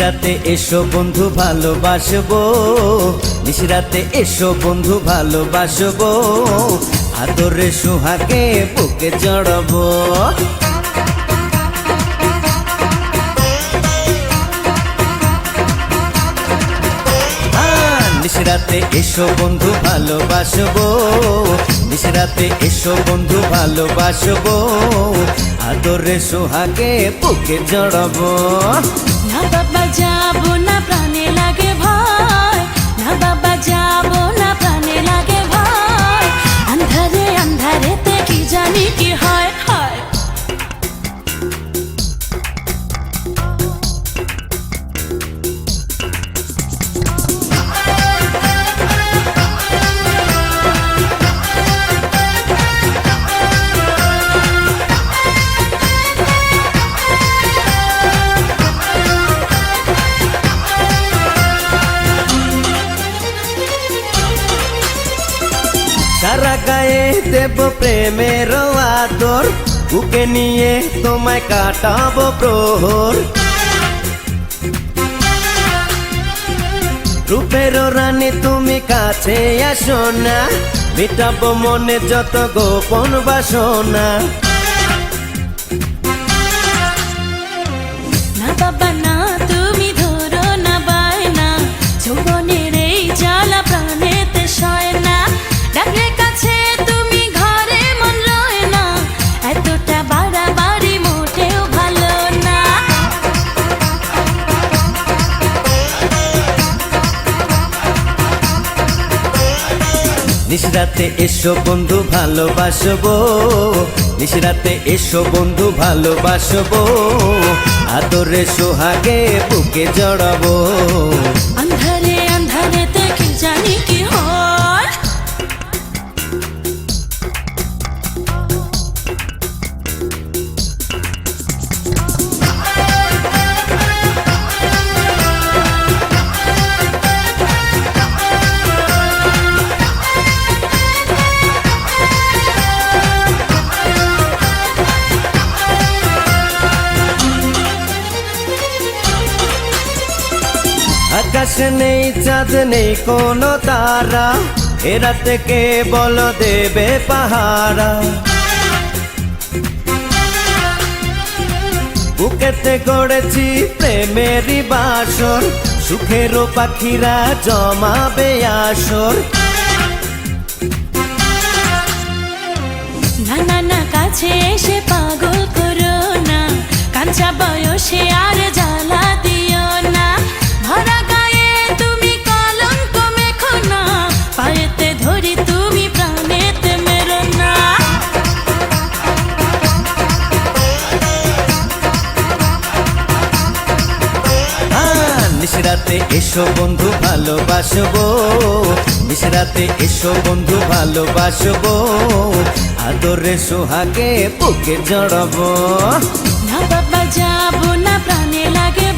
নিশিরাতে এসো বন্ধু ভালোবাসবো, নিশিরাতে এসো বন্ধু ভালোবাসবো, আদরে সোহাগে বুকে জড়াবো। নিশিরাতে এসো বন্ধু ভালোবাসবো, নিশিরাতে এসো বন্ধু ভালোবাসবো, আদরে সোহাগে বুকে জড়াবো। না বাবা যাবো না, প্রাণে লাগে ভয়, না বাবা যাবো না, প্রাণে লাগে ভয়, আন্ধারে আন্ধারেতে কি জানি কি হয় হয়। সারা গায়ে দেব প্রেমের আদর, বুকে নিয়ে তোমায় কাটাবো প্রহর। রূপের রানী তুমি কাছে আসো না, মেটাবো মনে যত গোপন বাসনা। না বাবা না, তুমি ধরো না বায়না, যৌবনের এই জ্বালা প্রাণেতে সয় না, ডাকলে কাছে তুমি ঘরে মন লয় না, এতটা বাড়াবাড়ি মোটেও ভালো না। নিশিরাতে এসো বন্ধু ভালোবাসবো, নিশিরাতে এসো বন্ধু ভালোবাসবো, আদরে সোহাগে বুকে জড়াবো। আন্ধারে আন্ধারেতে কি জানি কি হয়। আকাশ নেই চাঁদ নেই কোনো তারা, এ রাতে কে বলো দেবে পাহারা। বুকেতে গড়েছি প্রেমেরই বাসর, সুখেরও পাখিরা জমাবে আসর। না না না, কাছে এসে পাগল করো না, কাঁচা বয়সে আর জ্বালা দিও না, ভরা গায়ে তুমি কলঙ্ক মেখো না, পায়েতে ধরি তুমি প্রাণেতে মেরো না। নিশিরাতে এসো বন্ধু ভালোবাসবো, নিশিরাতে এসো বন্ধু ভালোবাসবো, আদরে সোহাগে বুকে জড়াবো। না বাবা যাবো না, প্রাণে লাগে